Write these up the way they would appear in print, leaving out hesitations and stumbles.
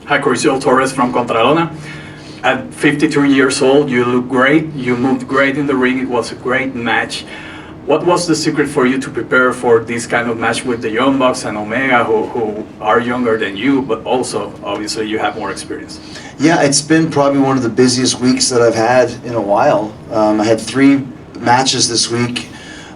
Hi, Crisol Torres from Contralona. At 52 years old, you look great. You moved great in the ring. It was a great match. What was the secret for you to prepare for this kind of match with the Young Bucks and Omega, who are younger than you, but also, obviously, you have more experience? Yeah, it's been probably one of the busiest weeks that I've had in a while. I had 3 matches this week.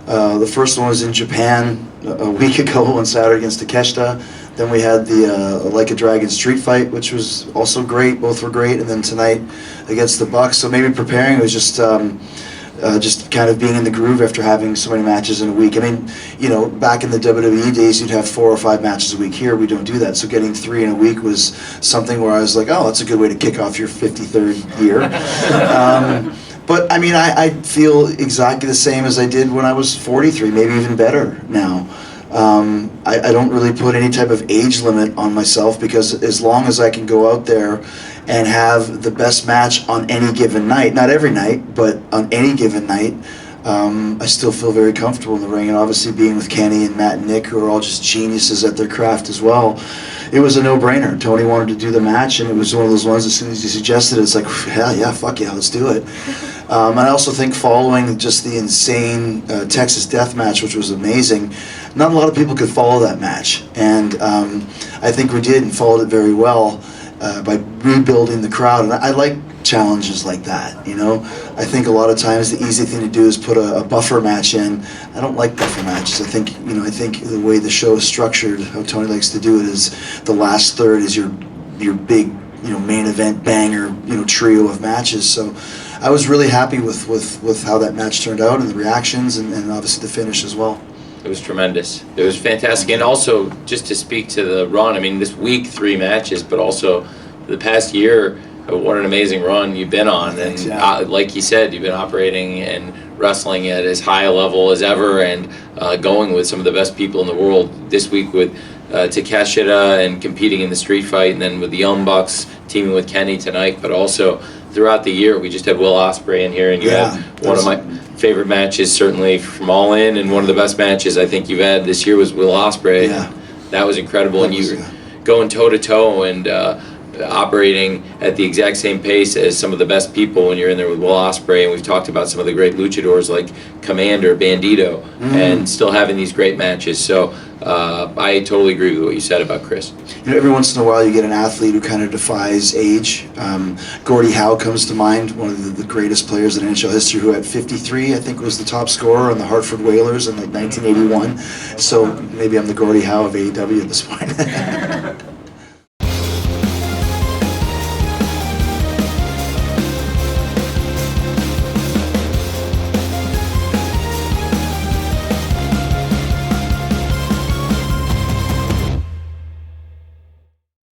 The first one was in Japan a week ago on Saturday against Takeshita. Then we had the Like a Dragon street fight, which was also great. Both were great. And then tonight against the Bucks. So maybe preparing was just kind of being in the groove after having so many matches in a week. I mean, you know, back in the WWE days, you'd have 4 or 5 matches a week. Here, we don't do that. So getting 3 in a week was something where I was like, oh, that's a good way to kick off your 53rd year. But I mean, I feel exactly the same as I did when I was 43, maybe even better now. I don't really put any type of age limit on myself, because as long as I can go out there and have the best match on any given night, not every night, but on any given night, I still feel very comfortable in the ring. And obviously being with Kenny and Matt and Nick, who are all just geniuses at their craft as well, it was a no-brainer. Tony wanted to do the match, and it was one of those ones, as soon as he suggested it, it's like, hell yeah, fuck yeah, let's do it. And I also think following just the insane Texas Death Match, which was amazing, not a lot of people could follow that match. And I think we did, and followed it very well by rebuilding the crowd. And I like challenges like that, you know. I think a lot of times the easy thing to do is put a buffer match in. I don't like buffer matches. I think the way the show is structured, how Tony likes to do it, is the last third is your big, main event banger, trio of matches. So I was really happy with how that match turned out, and the reactions, and obviously the finish as well. It was tremendous. It was fantastic. And also, just to speak to the run, I mean, this week 3 matches, but also the past year, what an amazing run you've been on. Thanks, and yeah. like you said, you've been operating and wrestling at as high a level as ever, and going with some of the best people in the world. This week with Takeshita and competing in the street fight, and then with the Young Bucks teaming with Kenny tonight. But also throughout the year, we just had Will Ospreay in here, and you had one of my favorite matches, certainly from All In, and one of the best matches I think you've had this year was Will Ospreay. Yeah. That was incredible, and you were going toe to toe and operating at the exact same pace as some of the best people when you're in there with Will Ospreay. And we've talked about some of the great luchadors like Commander, Bandito, and still having these great matches. So I totally agree with what you said about Chris. Every once in a while you get an athlete who kind of defies age. Gordie Howe comes to mind, one of the greatest players in NHL history, who at 53, I think, was the top scorer on the Hartford Whalers in like 1981. So maybe I'm the Gordie Howe of AEW at this point.